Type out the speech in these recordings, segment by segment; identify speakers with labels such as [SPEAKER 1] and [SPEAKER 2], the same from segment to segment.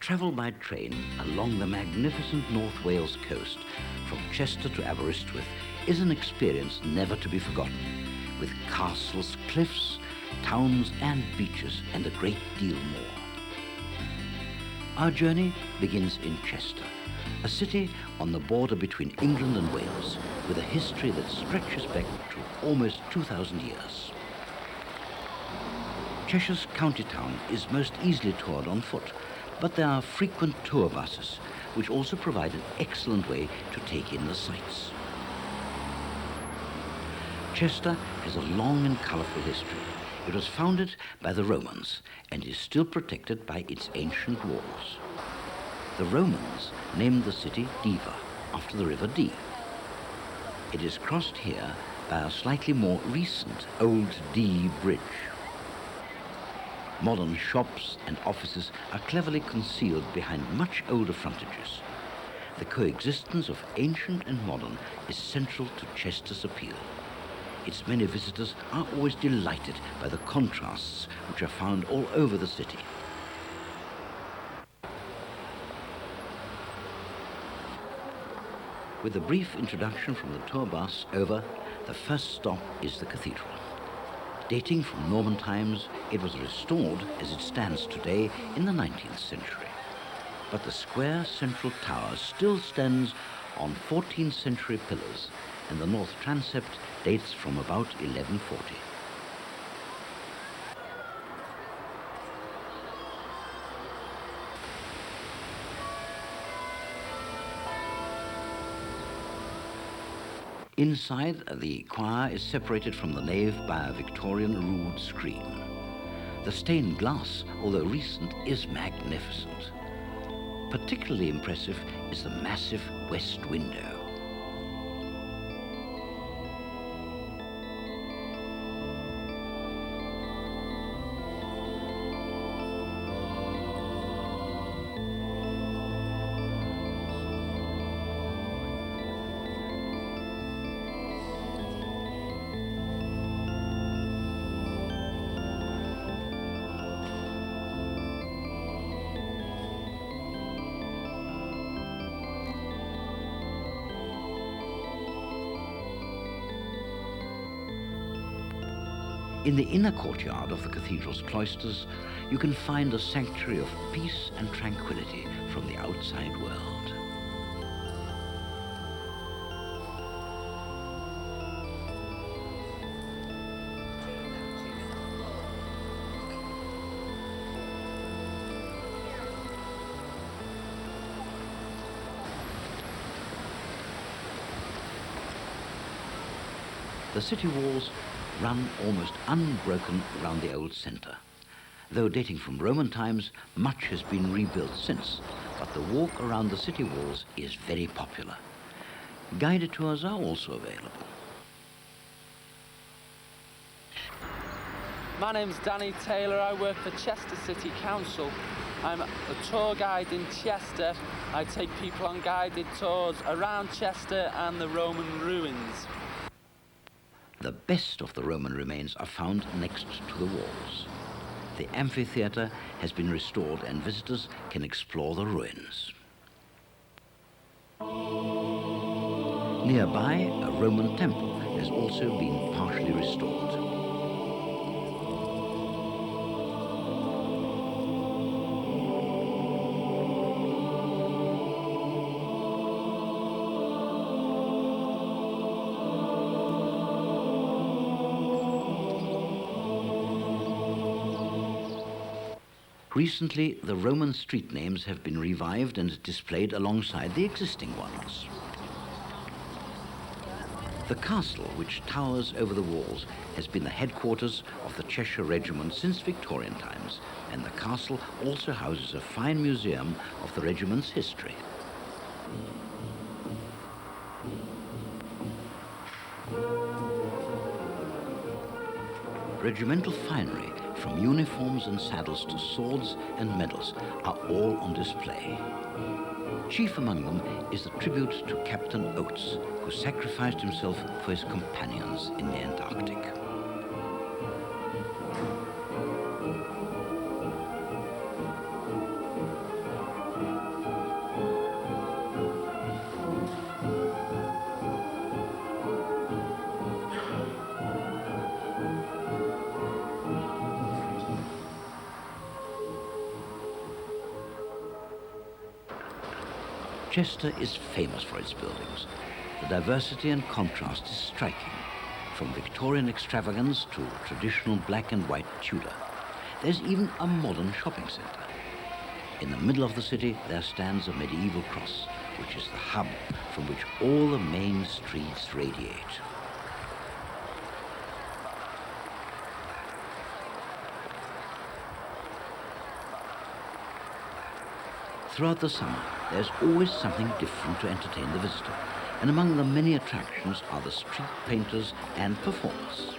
[SPEAKER 1] Travel by train along the magnificent North Wales coast from Chester to Aberystwyth is an experience never to be forgotten, with castles, cliffs, towns and beaches and a great deal more. Our journey begins in Chester, a city on the border between England and Wales, with a history that stretches back to almost 2,000 years. Cheshire's county town is most easily toured on foot, but there are frequent tour buses, which also provide an excellent way to take in the sights. Chester has a long and colourful history. It was founded by the Romans and is still protected by its ancient walls. The Romans named the city Deva, after the River Dee. It is crossed here by a slightly more recent Old Dee Bridge. Modern shops and offices are cleverly concealed behind much older frontages. The coexistence of ancient and modern is central to Chester's appeal. Its many visitors are always delighted by the contrasts which are found all over the city. With a brief introduction from the tour bus over, the first stop is the cathedral. Dating from Norman times, it was restored as it stands today in the 19th century. But the square central tower still stands on 14th century pillars, and the north transept dates from about 1140. Inside, the choir is separated from the nave by a Victorian rood screen. The stained glass, although recent, is magnificent. Particularly impressive is the massive west window. In the inner courtyard of the cathedral's cloisters, you can find a sanctuary of peace and tranquility from the outside world. The city walls run almost unbroken around the old centre. Though dating from Roman times, much has been rebuilt since, but the walk around the city walls is very popular. Guided tours are also available.
[SPEAKER 2] My name's Danny Taylor. I work for Chester City Council. I'm a tour guide in Chester. I take people on guided tours around Chester and the Roman ruins.
[SPEAKER 1] The best of the Roman remains are found next to the walls. The amphitheatre has been restored and visitors can explore the ruins. Nearby, a Roman temple has also been partially restored. Recently, the Roman street names have been revived and displayed alongside the existing ones. The castle, which towers over the walls, has been the headquarters of the Cheshire Regiment since Victorian times, and the castle also houses a fine museum of the regiment's history. Regimental finery, from uniforms and saddles to swords and medals, are all on display. Chief among them is the tribute to Captain Oates, who sacrificed himself for his companions in the Antarctic. Chester is famous for its buildings. The diversity and contrast is striking, from Victorian extravagance to traditional black and white Tudor. There's even a modern shopping centre. In the middle of the city, there stands a medieval cross, which is the hub from which all the main streets radiate. Throughout the summer, there's always something different to entertain the visitor, and among the many attractions are the street painters and performers.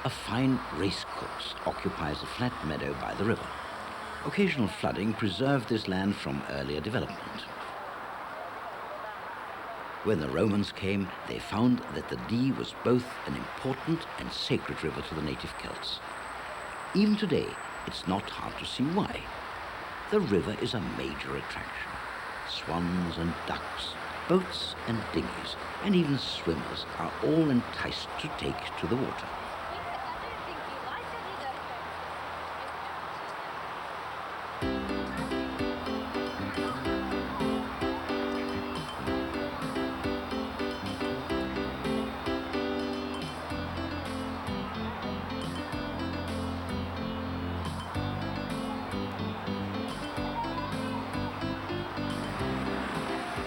[SPEAKER 1] A fine race course occupies a flat meadow by the river. Occasional flooding preserved this land from earlier development. When the Romans came, they found that the Dee was both an important and sacred river to the native Celts. Even today, it's not hard to see why. The river is a major attraction. Swans and ducks, boats and dinghies, and even swimmers are all enticed to take to the water.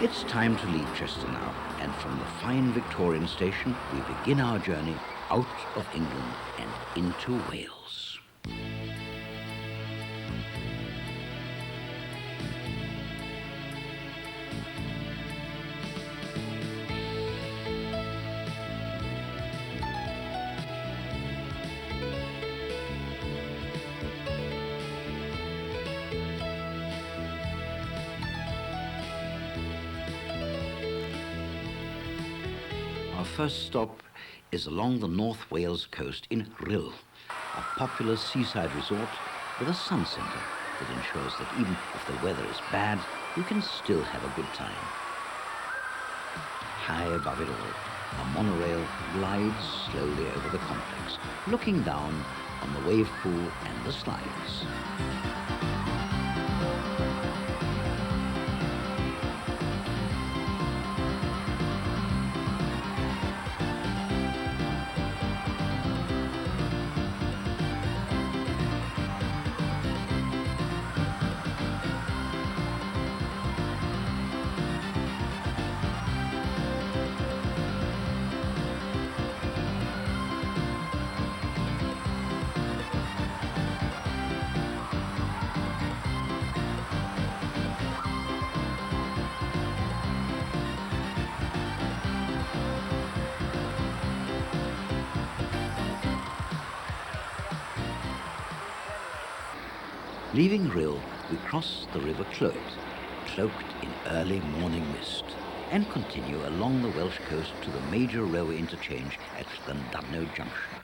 [SPEAKER 1] It's time to leave Chester now, and from the fine Victorian station, we begin our journey out of England and into Wales. Our first stop is along the North Wales coast in Rhyl, a popular seaside resort with a sun centre that ensures that even if the weather is bad, you can still have a good time. High above it all, a monorail glides slowly over the complex, looking down on the wave pool and the slides. Leaving Rhyl, we cross the River Clwyd, cloaked in early morning mist, and continue along the Welsh coast to the major railway interchange at Llandudno Junction.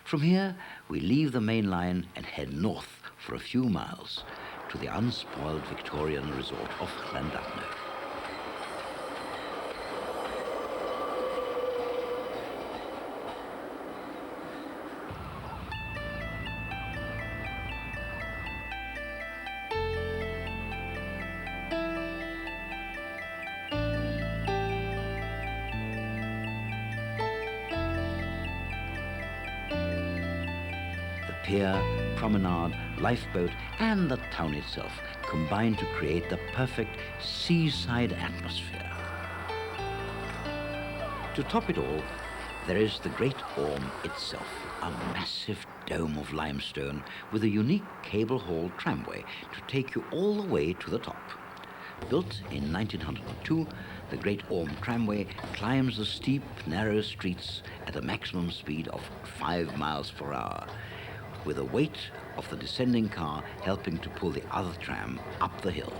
[SPEAKER 1] From here, we leave the main line and head north for a few miles to the unspoiled Victorian resort of Llandudno. Pier, promenade, lifeboat, and the town itself combine to create the perfect seaside atmosphere. To top it all, there is the Great Orme itself, a massive dome of limestone with a unique cable-hauled tramway to take you all the way to the top. Built in 1902, the Great Orme tramway climbs the steep, narrow streets at a maximum speed of 5 miles per hour, with the weight of the descending car helping to pull the other tram up the hill.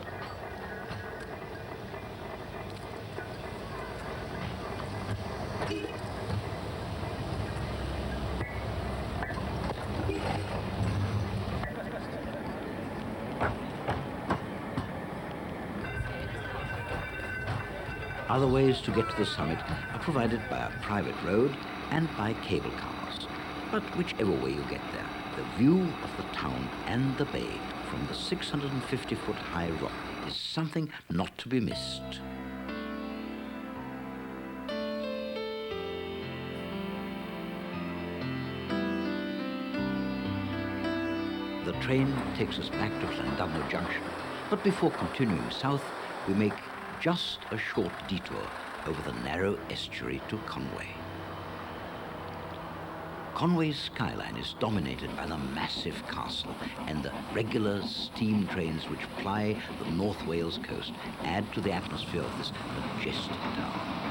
[SPEAKER 1] Other ways to get to the summit are provided by a private road and by cable cars. But whichever way you get there, the view of the town and the bay from the 650-foot high rock is something not to be missed. The train takes us back to Llandudno Junction, but before continuing south, we make just a short detour over the narrow estuary to Conway. Conway's skyline is dominated by the massive castle, and the regular steam trains which ply the North Wales coast add to the atmosphere of this majestic town.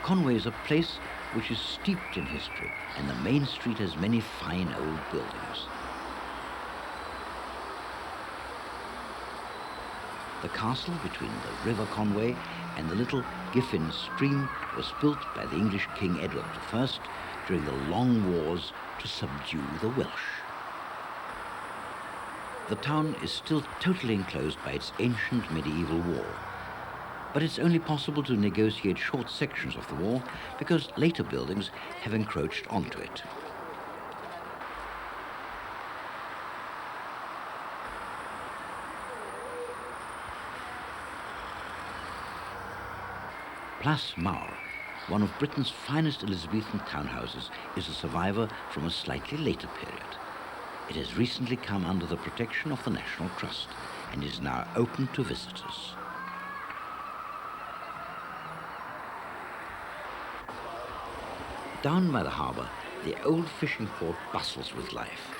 [SPEAKER 1] Conway is a place which is steeped in history, and the main street has many fine old buildings. The castle between the River Conway and the little Giffin stream was built by the English King Edward I during the long wars to subdue the Welsh. The town is still totally enclosed by its ancient medieval wall. But it's only possible to negotiate short sections of the wall because later buildings have encroached onto it. Place Mawr, one of Britain's finest Elizabethan townhouses, is a survivor from a slightly later period. It has recently come under the protection of the National Trust and is now open to visitors. Down by the harbour, the old fishing port bustles with life.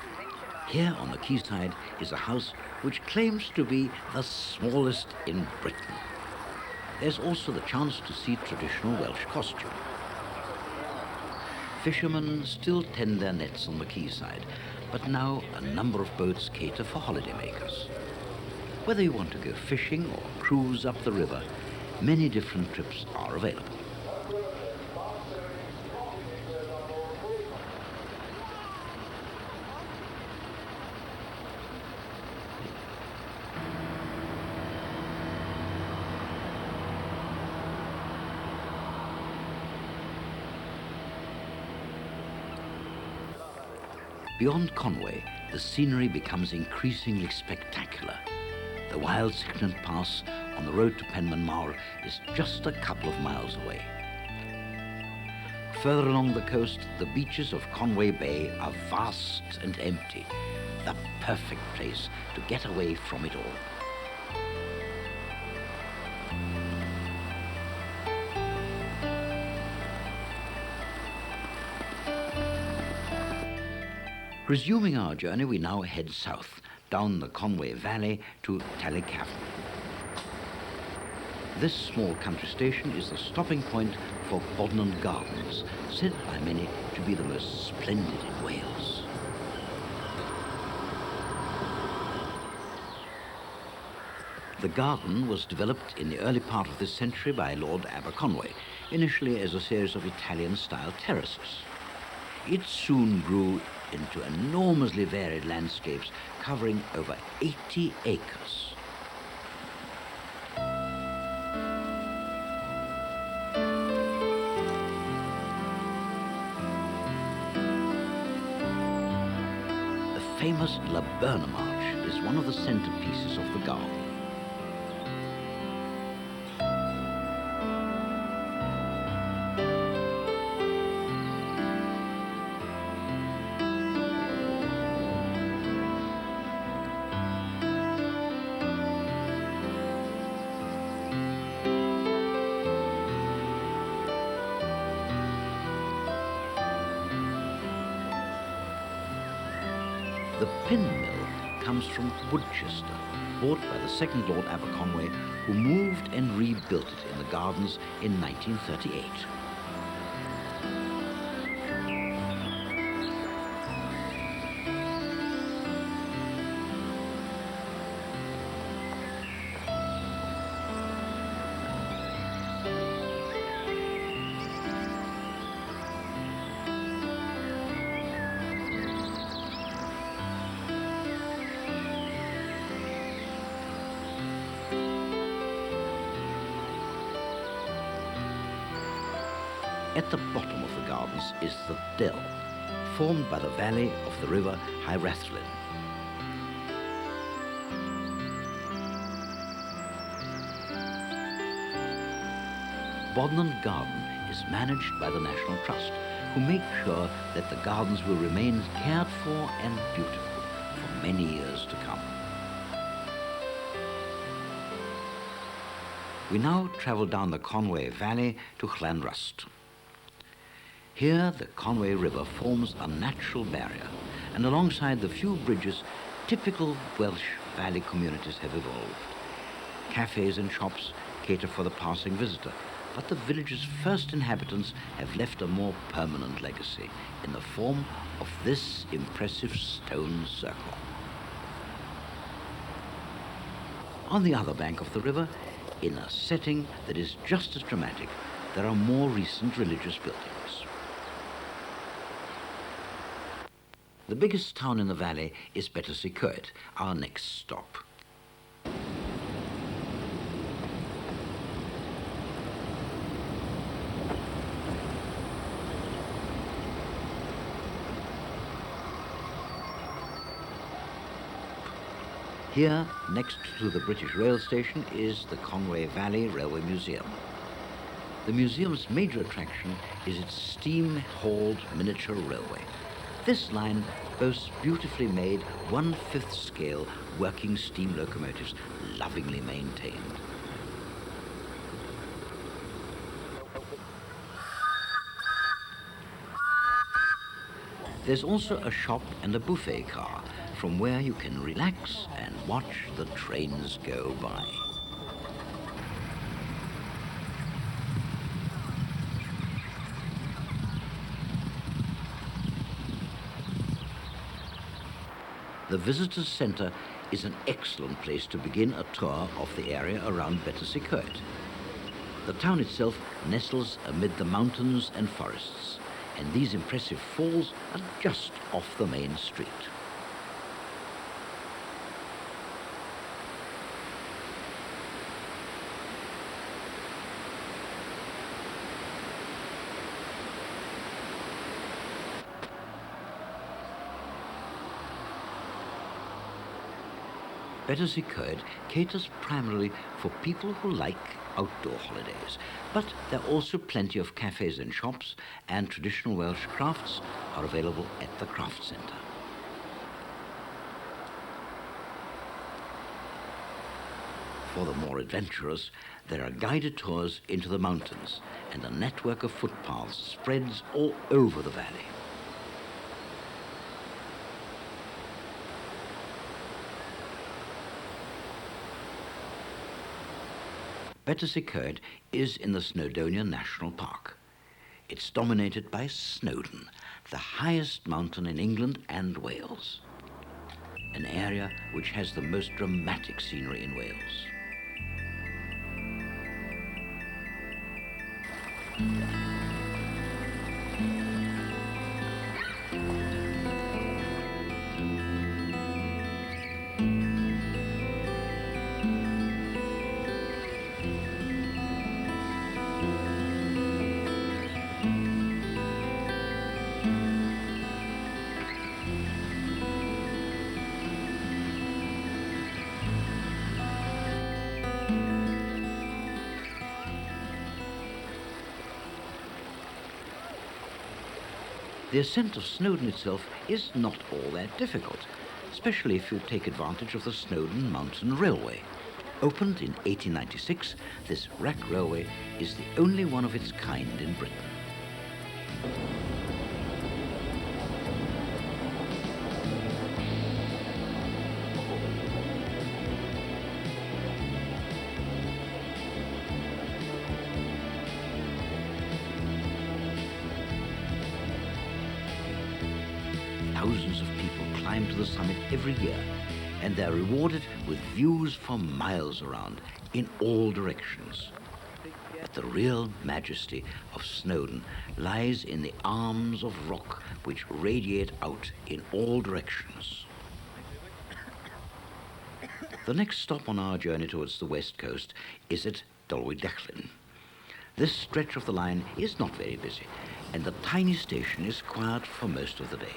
[SPEAKER 1] Here on the quayside is a house which claims to be the smallest in Britain. There's also the chance to see traditional Welsh costume. Fishermen still tend their nets on the quayside, but now a number of boats cater for holidaymakers. Whether you want to go fishing or cruise up the river, many different trips are available. Beyond Conway, the scenery becomes increasingly spectacular. The wild Cycnant Pass on the road to Penman Mawr is just a couple of miles away. Further along the coast, the beaches of Conway Bay are vast and empty, the perfect place to get away from it all. Resuming our journey, we now head south, down the Conway Valley to Tallycavern. This small country station is the stopping point for Bodnan Gardens, said by many to be the most splendid in Wales. The garden was developed in the early part of this century by Lord Aberconway, initially as a series of Italian-style terraces. It soon grew into enormously varied landscapes covering over 80 acres. The famous Laburnum Arch is one of the centerpieces of the garden. The pin mill comes from Woodchester, bought by the second Lord Aberconway, who moved and rebuilt it in the gardens in 1938. At the bottom of the gardens is the dell, formed by the valley of the river High-Rathlin. Bodmin Garden is managed by the National Trust, who make sure that the gardens will remain cared for and beautiful for many years to come. We now travel down the Conway Valley to Llanrust. Here the Conway River forms a natural barrier, and alongside the few bridges, typical Welsh valley communities have evolved. Cafes and shops cater for the passing visitor, but the village's first inhabitants have left a more permanent legacy in the form of this impressive stone circle. On the other bank of the river, in a setting that is just as dramatic, there are more recent religious buildings. The biggest town in the valley is Battersea Coed, our next stop. Here, next to the British rail station, is the Conway Valley Railway Museum. The museum's major attraction is its steam-hauled miniature railway. This line boasts beautifully made 1/5 scale working steam locomotives, lovingly maintained. There's also a shop and a buffet car, from where you can relax and watch the trains go by. The Visitors Centre is an excellent place to begin a tour of the area around Battersea Coed. The town itself nestles amid the mountains and forests, and these impressive falls are just off the main street. Battersea Coed caters primarily for people who like outdoor holidays, but there are also plenty of cafes and shops, and traditional Welsh crafts are available at the craft centre. For the more adventurous, there are guided tours into the mountains, and a network of footpaths spreads all over the valley. Battersea Coed is in the Snowdonia National Park. It's dominated by Snowdon, the highest mountain in England and Wales, an area which has the most dramatic scenery in Wales. The ascent of Snowdon itself is not all that difficult, especially if you take advantage of the Snowdon Mountain Railway. Opened in 1896, this rack railway is the only one of its kind in Britain. Thousands of people climb to the summit every year, and they're rewarded with views for miles around in all directions. But the real majesty of Snowdon lies in the arms of rock which radiate out in all directions. The next stop on our journey towards the west coast is at Dolwydechlyn. This stretch of the line is not very busy, and the tiny station is quiet for most of the day.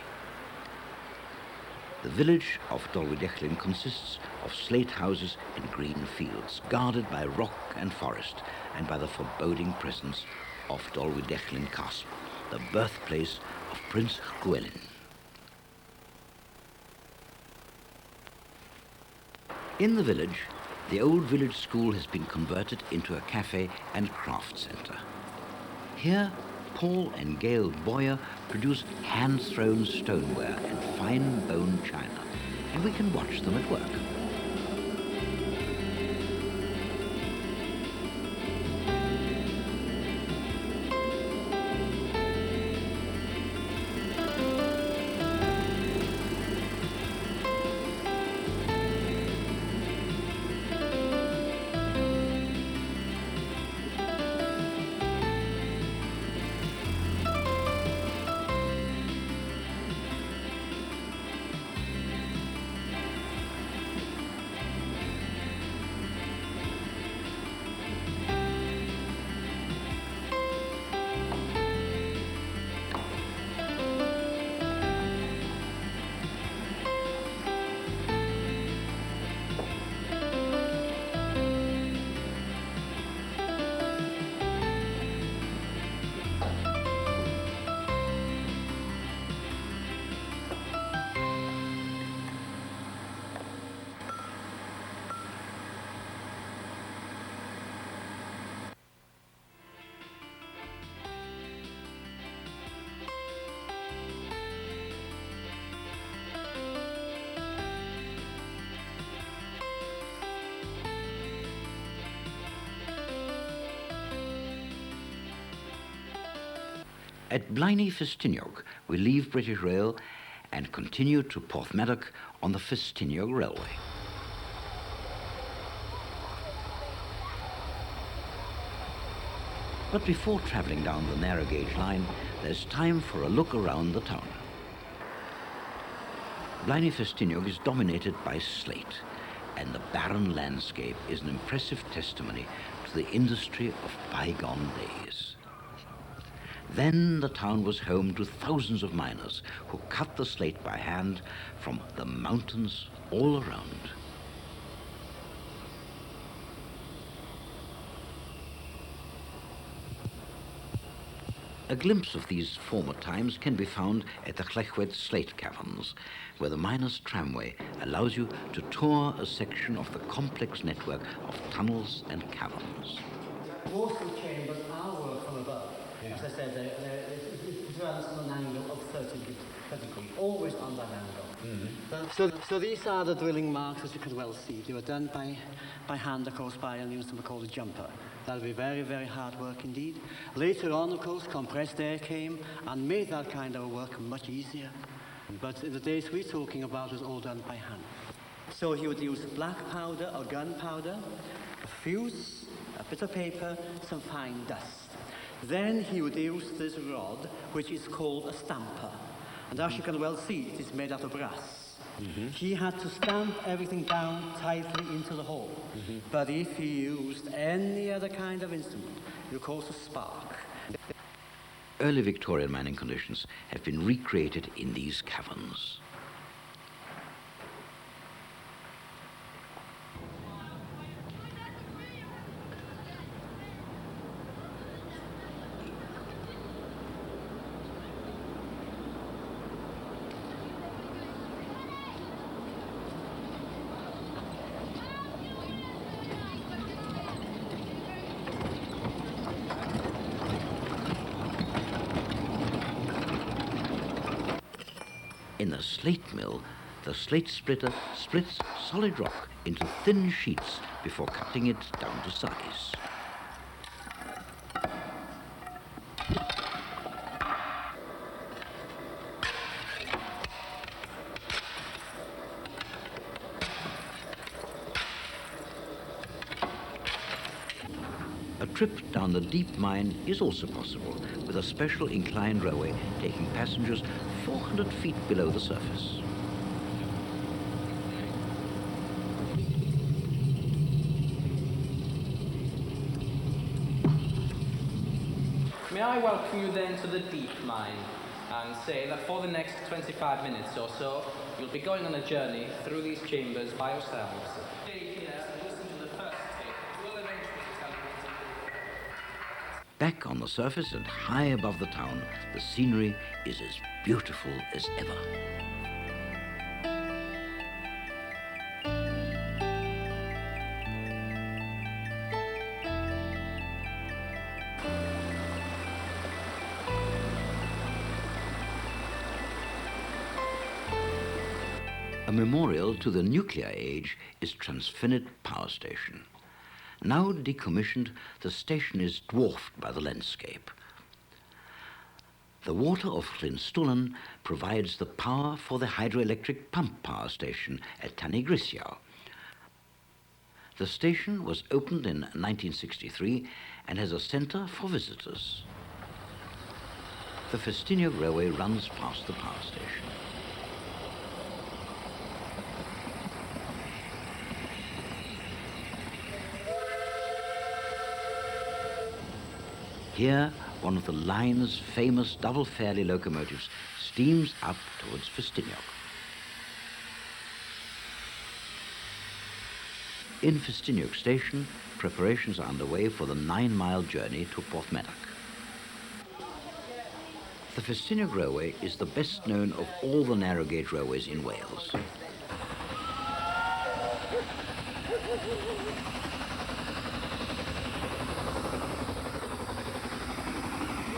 [SPEAKER 1] The village of Dolwydechlyn consists of slate houses and green fields, guarded by rock and forest, and by the foreboding presence of Dolwydechlyn Castle, the birthplace of Prince Llewellyn. In the village, the old village school has been converted into a cafe and craft centre. Here, Paul and Gail Boyer produce hand-thrown stoneware and fine bone china, and we can watch them at work. At Blaenau Ffestiniog, we leave British Rail and continue to Porthmadog on the Ffestiniog Railway. But before travelling down the narrow gauge line, there's time for a look around the town. Blaenau Ffestiniog is dominated by slate, and the barren landscape is an impressive testimony to the industry of bygone days. Then the town was home to thousands of miners who cut the slate by hand from the mountains all around. A glimpse of these former times can be found at the Llechwedd Slate Caverns, where the miners' tramway allows you to tour a section of the complex network of tunnels and caverns.
[SPEAKER 3] Most of the chambers are worked from above. Yeah. As I said, it runs on an angle of 30 degrees, always on that angle. Mm-hmm. So these are the drilling marks, as you can well see. They were done by hand, of course, by an instrument called a jumper. That'll be very, very hard work indeed. Later on, of course, compressed air came and made that kind of work much easier. But in the days we're talking about, it was all done by hand. So he would use black powder or gunpowder, a fuse, a bit of paper, some fine dust. Then he would use this rod, which is called a stamper. And as you can well see, it is made out of brass. Mm-hmm. He had to stamp everything down tightly into the hole. Mm-hmm. But if he used any other kind of instrument, it would cause a spark.
[SPEAKER 1] Early Victorian mining conditions have been recreated in these caverns. In the slate mill, the slate splitter splits solid rock into thin sheets before cutting it down to size. A trip down the deep mine is also possible, with a special inclined railway taking passengers 400 feet below the surface.
[SPEAKER 4] May I welcome you then to the deep mine and say that for the next 25 minutes or so, you'll be going on a journey through these chambers by yourselves. Stay here and listen to the first tape. We'll eventually tell you.
[SPEAKER 1] Back on the surface and high above the town, the scenery is as beautiful as ever. A memorial to the nuclear age is Transfinite Power Station. Now decommissioned, the station is dwarfed by the landscape. The water of Rinstullen provides the power for the hydroelectric pump power station at Tanigrisjau. The station was opened in 1963 and has a centre for visitors. The Festinjog Railway runs past the power station. Here, one of the line's famous double fairley locomotives steams up towards Festinjog. In Festinjog station, preparations are underway for the 9-mile journey to Porthmadog. The Festinjog Railway is the best known of all the narrow gauge railways in Wales.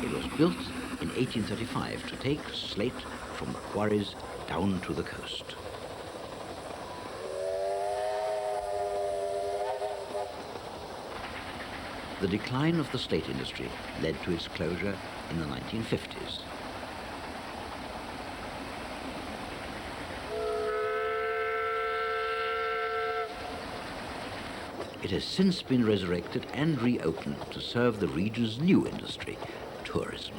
[SPEAKER 1] It was built in 1835 to take slate from the quarries down to the coast. The decline of the slate industry led to its closure in the 1950s. It has since been resurrected and reopened to serve the region's new industry, tourism.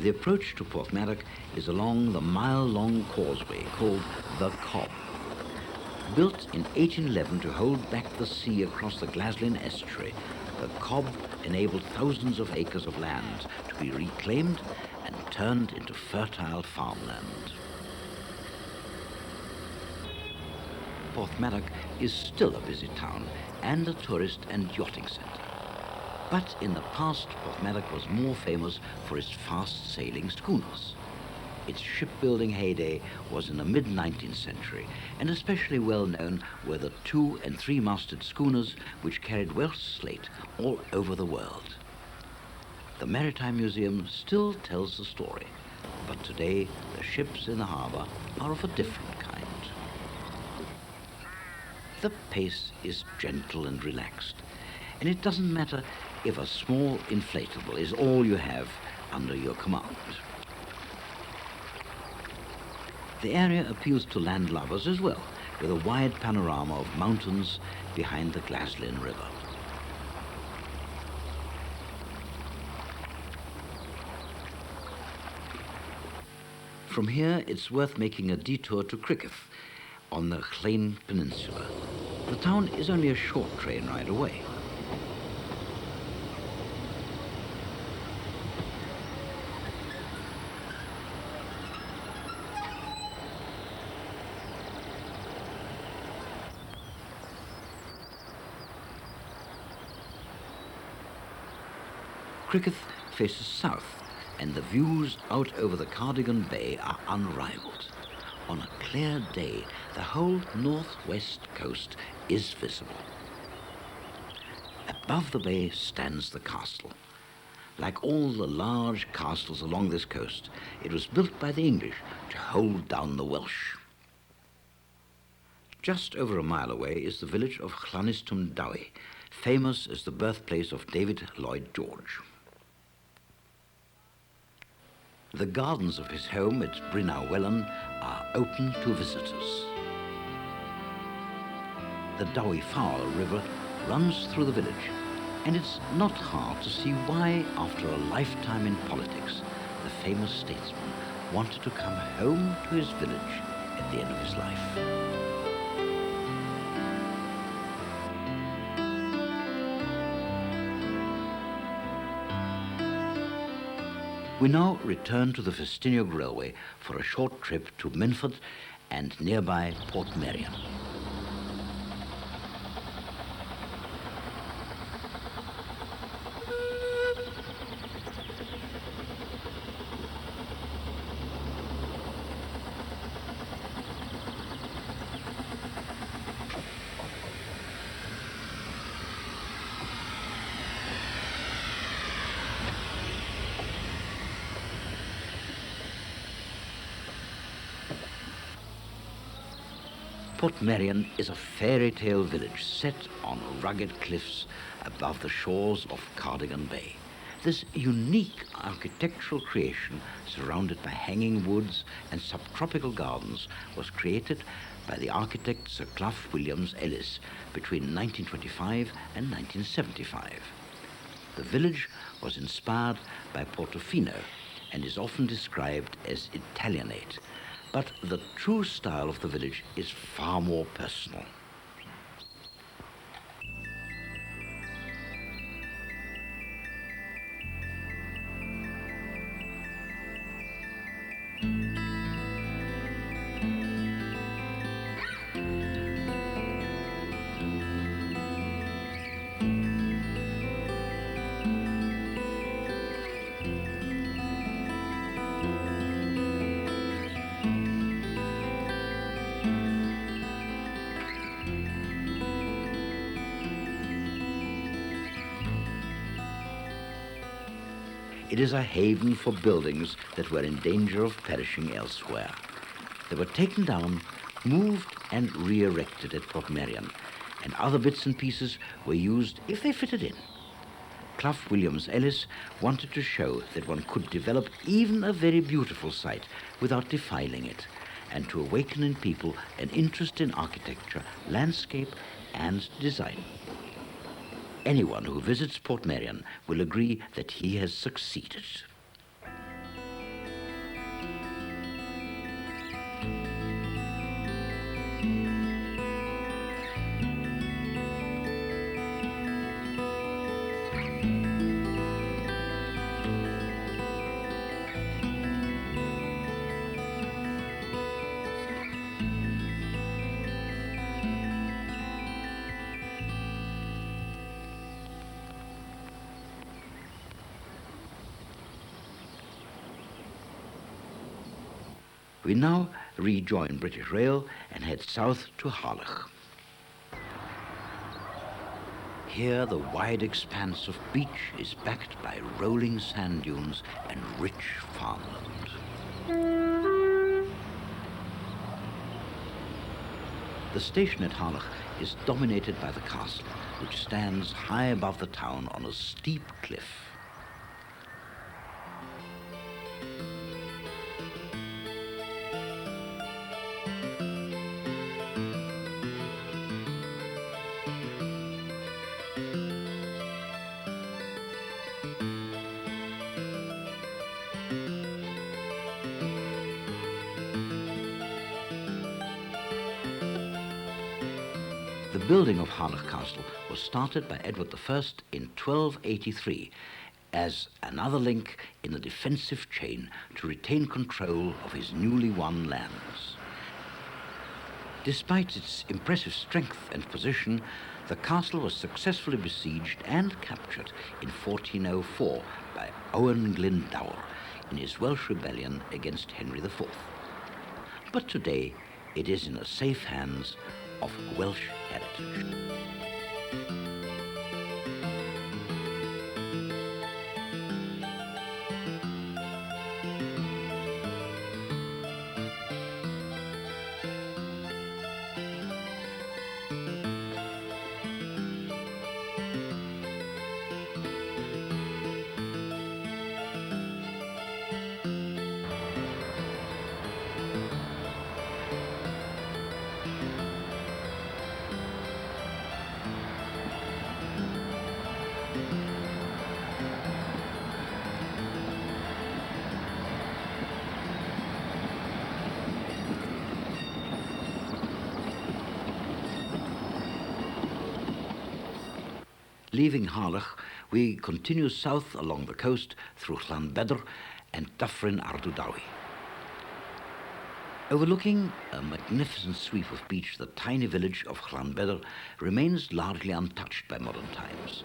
[SPEAKER 1] The approach to Porthmadog is along the mile-long causeway called the Cobb. Built in 1811 to hold back the sea across the Glaslyn estuary, the Cobb enabled thousands of acres of land to be reclaimed and turned into fertile farmland. Porthmadog is still a busy town and a tourist and yachting centre. But in the past, Porthmadog was more famous for its fast-sailing schooners. Its shipbuilding heyday was in the mid-19th century, and especially well known were the 2- and 3-masted schooners which carried Welsh slate all over the world. The Maritime Museum still tells the story, but today the ships in the harbour are of a different kind. The pace is gentle and relaxed, and it doesn't matter if a small inflatable is all you have under your command. The area appeals to landlubbers as well, with a wide panorama of mountains behind the Glaslyn River. From here, it's worth making a detour to Crickeith on the Llain Peninsula. The town is only a short train ride away. Crickeith faces south, and the views out over the Cardigan Bay are unrivaled. On a clear day, the whole northwest coast is visible. Above the bay stands the castle. Like all the large castles along this coast, it was built by the English to hold down the Welsh. Just over a mile away is the village of Llanistum Dowie, famous as the birthplace of David Lloyd George. The gardens of his home at Brynau Welland are open to visitors. The Dowie Fowl River runs through the village, and it's not hard to see why, after a lifetime in politics, the famous statesman wanted to come home to his village at the end of his life. We now return to the Festiniog Railway for a short trip to Minford and nearby Port Merion. Port Merion is a fairy tale village set on rugged cliffs above the shores of Cardigan Bay. This unique architectural creation, surrounded by hanging woods and subtropical gardens, was created by the architect Sir Clough Williams Ellis between 1925 and 1975. The village was inspired by Portofino and is often described as Italianate, but the true style of the village is far more personal. It is a haven for buildings that were in danger of perishing elsewhere. They were taken down, moved and re-erected at Port Merion, and other bits and pieces were used if they fitted in. Clough Williams Ellis wanted to show that one could develop even a very beautiful site without defiling it, and to awaken in people an interest in architecture, landscape and design. Anyone who visits Port Merion will agree that he has succeeded. We now rejoin British Rail and head south to Harlech. Here the wide expanse of beach is backed by rolling sand dunes and rich farmland. The station at Harlech is dominated by the castle, which stands high above the town on a steep cliff. The building of Harlech Castle was started by Edward I in 1283 as another link in the defensive chain to retain control of his newly won lands. Despite its impressive strength and position, the castle was successfully besieged and captured in 1404 by Owen Glendower in his Welsh rebellion against Henry IV. But today it is in the safe hands of Welsh heritage. Leaving Harlech, we continue south along the coast through Llanbedr and Dyffryn Ardudawi. Overlooking a magnificent sweep of beach, the tiny village of Llanbedr remains largely untouched by modern times.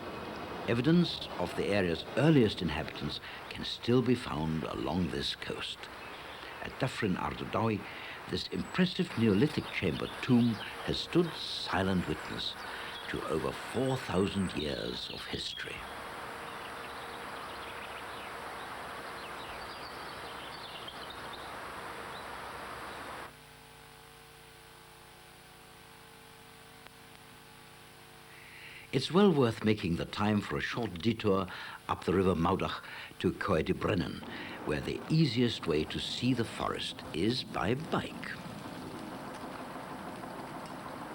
[SPEAKER 1] Evidence of the area's earliest inhabitants can still be found along this coast. At Dyffryn Ardudawi, this impressive Neolithic chamber tomb has stood silent witness to over 4,000 years of history. It's well worth making the time for a short detour up the River Moudach to Coedibrennen, where the easiest way to see the forest is by bike.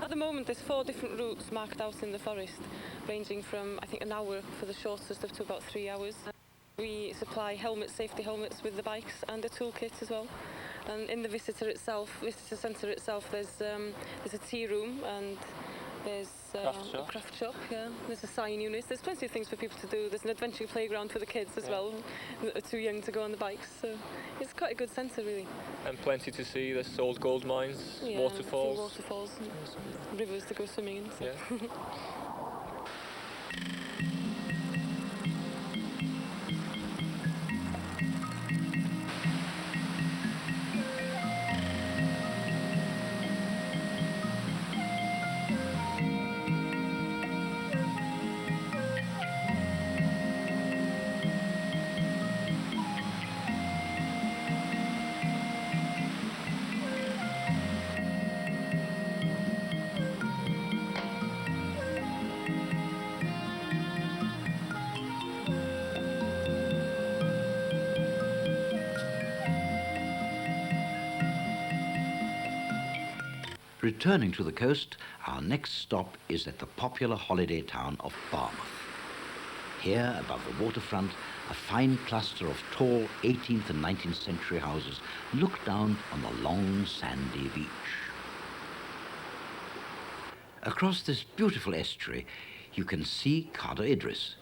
[SPEAKER 5] At the moment, there's 4 different routes marked out in the forest, ranging from, I think, an hour for the shortest up to about 3 hours. We supply helmets, safety helmets with the bikes and a toolkit as well. And in the visitor centre itself, there's a tea room and there's a craft shop, yeah. There's a sign unit. There's plenty of things for people to do. There's an adventure playground for the kids as well, that are too young to go on the bikes. So it's quite a good centre, really.
[SPEAKER 6] And plenty to see. There's old gold mines,
[SPEAKER 5] Yeah,
[SPEAKER 6] waterfalls.
[SPEAKER 5] Waterfalls, and rivers to go swimming in. So.
[SPEAKER 6] Yeah.
[SPEAKER 1] Returning to the coast, our next stop is at the popular holiday town of Barmouth. Here, above the waterfront, a fine cluster of tall 18th and 19th century houses look down on the long sandy beach. Across this beautiful estuary, you can see Cadair Idris.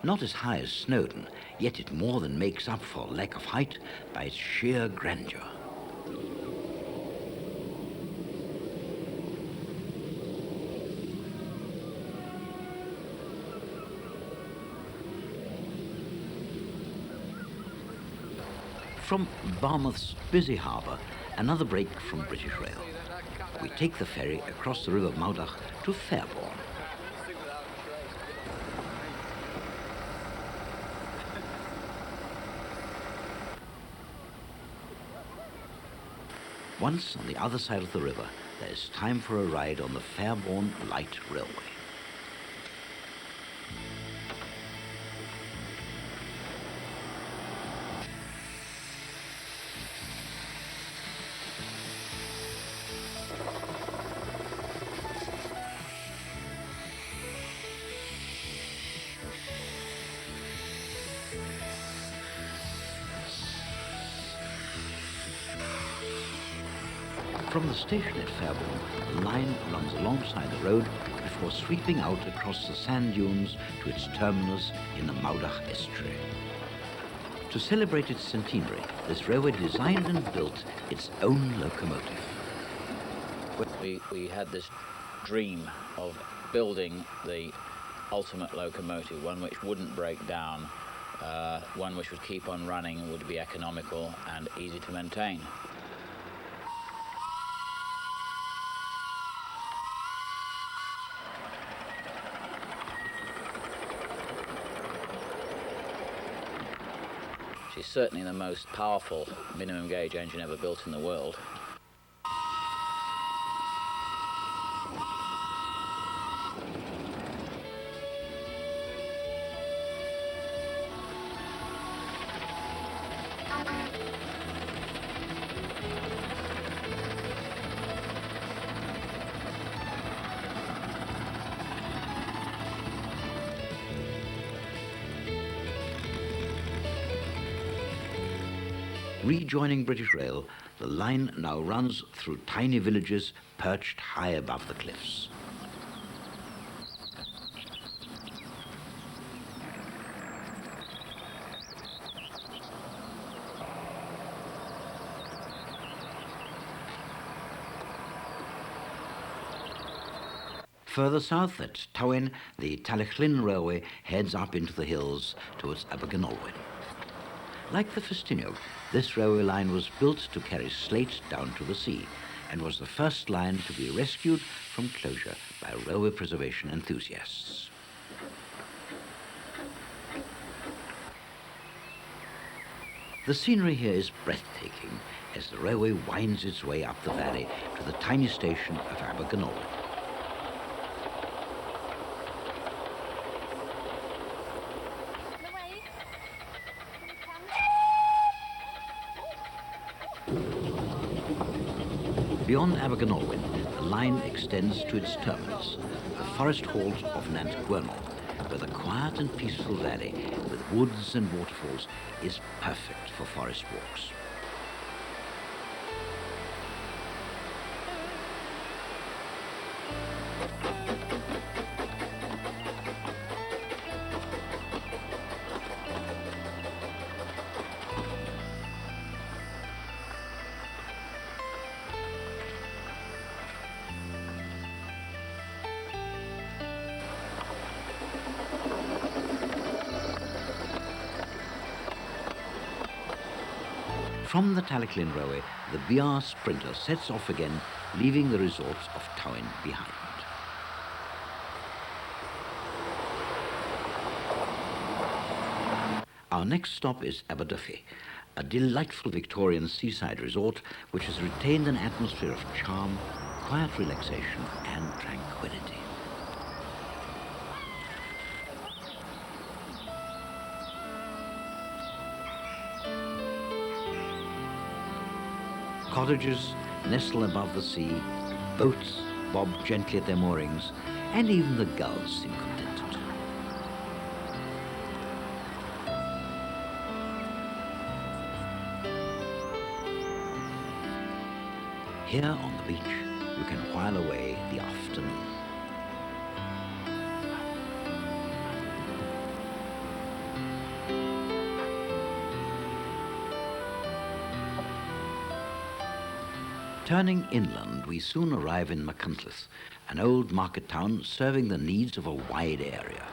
[SPEAKER 1] Not as high as Snowdon, yet it more than makes up for lack of height by its sheer grandeur. From Barmouth's busy harbour, another break from British Rail. We take the ferry across the River Moudach to Fairbourne. Once on the other side of the river, there is time for a ride on the Fairbourne Light Railway. From the station at Fairbourne, the line runs alongside the road before sweeping out across the sand dunes to its terminus in the Moudach estuary. To celebrate its centenary, this railway designed and built its own locomotive.
[SPEAKER 7] We had this dream of building the ultimate locomotive, one which wouldn't break down, one which would keep on running and would be economical and easy to maintain. She's certainly the most powerful minimum gauge engine ever built in the world.
[SPEAKER 1] Rejoining British Rail, the line now runs through tiny villages perched high above the cliffs. Further south at Tywyn, the Talyllyn Railway heads up into the hills towards Abergynolwyn. Like the Festiniog, this railway line was built to carry slate down to the sea and was the first line to be rescued from closure by railway preservation enthusiasts. The scenery here is breathtaking as the railway winds its way up the valley to the tiny station of Abergynolwyn. Beyond Abergynolwyn, the line extends to its terminus, the forest halls of Nant Gwernol, where the quiet and peaceful valley with woods and waterfalls is perfect for forest walks. From the Talyllyn Railway, the BR Sprinter sets off again, leaving the resorts of Tywyn behind. Our next stop is Aberdyfi, a delightful Victorian seaside resort which has retained an atmosphere of charm, quiet relaxation and tranquility. Cottages nestle above the sea, boats bob gently at their moorings, and even the gulls seem contented. Here on the beach, you can while away the afternoon. Turning inland, we soon arrive in Machynlleth, an old market town serving the needs of a wide area.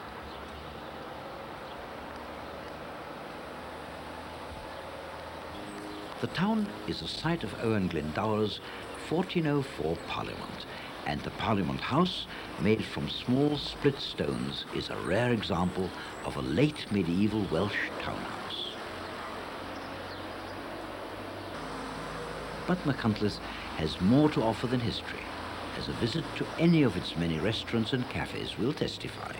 [SPEAKER 1] The town is the site of Owen Glendower's 1404 Parliament, and the Parliament House, made from small split stones, is a rare example of a late medieval Welsh townhouse. But Machynlleth has more to offer than history, as a visit to any of its many restaurants and cafes will testify.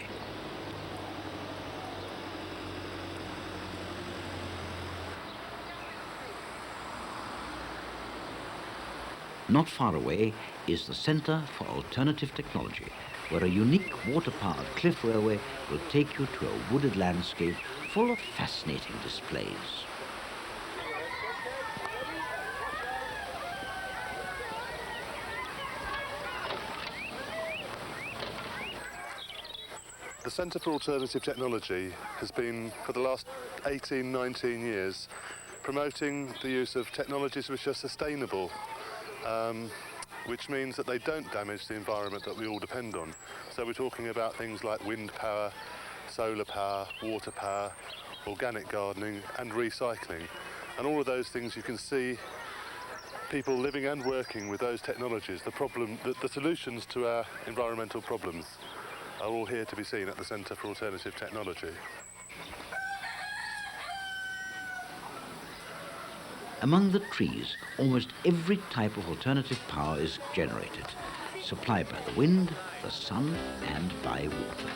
[SPEAKER 1] Not far away is the Centre for Alternative Technology, where a unique water-powered cliff railway will take you to a wooded landscape full of fascinating displays.
[SPEAKER 8] The Centre for Alternative Technology has been, for the last 18, 19 years, promoting the use of technologies which are sustainable, which means that they don't damage the environment that we all depend on. So we're talking about things like wind power, solar power, water power, organic gardening and recycling. And all of those things you can see people living and working with those technologies, the solutions to our environmental problems are all here to be seen at the Centre for Alternative Technology.
[SPEAKER 1] Among the trees, almost every type of alternative power is generated, supplied by the wind, the sun, and by water.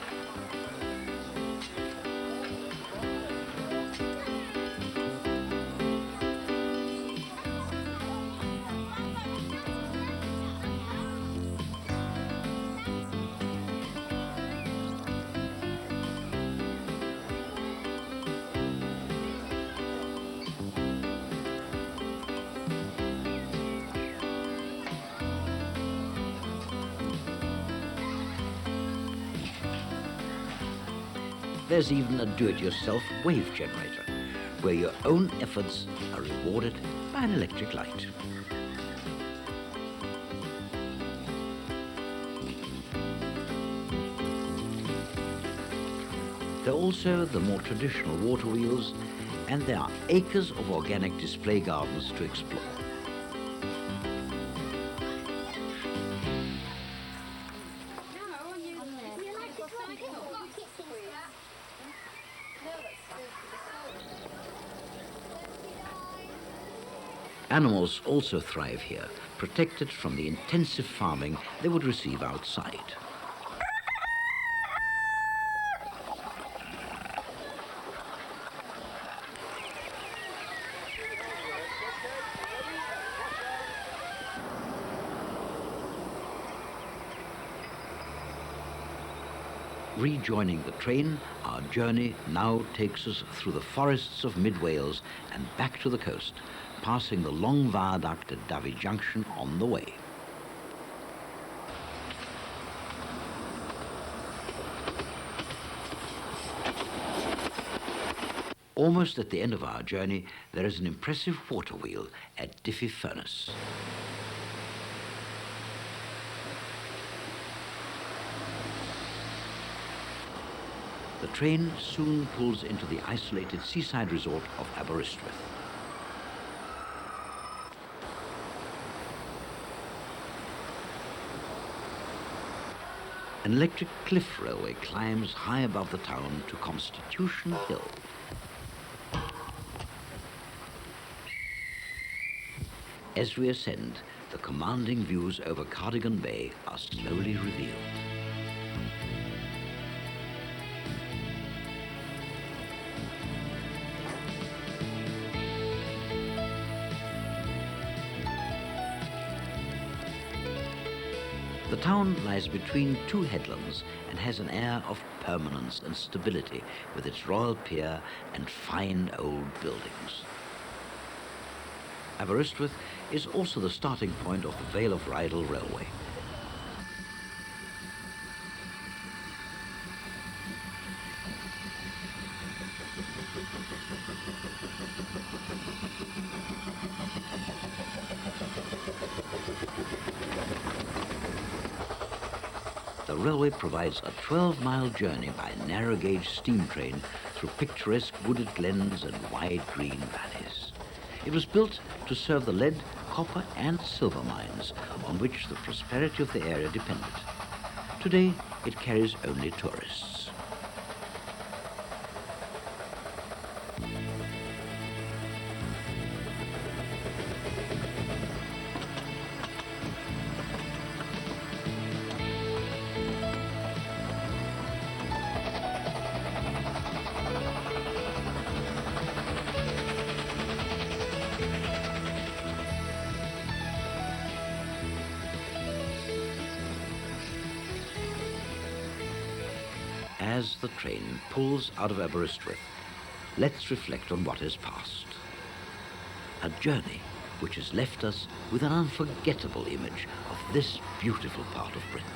[SPEAKER 1] There's even a do-it-yourself wave generator, where your own efforts are rewarded by an electric light. There are also the more traditional water wheels, and there are acres of organic display gardens to explore. Animals also thrive here, protected from the intensive farming they would receive outside. Rejoining the train, our journey now takes us through the forests of mid-Wales and back to the coast, passing the long viaduct at Dyfi Junction on the way. Almost at the end of our journey, there is an impressive water wheel at Dyfi Furnace. The train soon pulls into the isolated seaside resort of Aberystwyth. An electric cliff railway climbs high above the town to Constitution Hill. As we ascend, the commanding views over Cardigan Bay are slowly revealed. The town lies between two headlands and has an air of permanence and stability with its royal pier and fine old buildings. Aberystwyth is also the starting point of the Vale of Rheidol Railway. The railway provides a 12-mile journey by narrow-gauge steam train through picturesque wooded glens and wide green valleys. It was built to serve the lead, copper and silver mines on which the prosperity of the area depended. Today, it carries only tourists. As the train pulls out of Aberystwyth, let's reflect on what has passed. A journey which has left us with an unforgettable image of this beautiful part of Britain.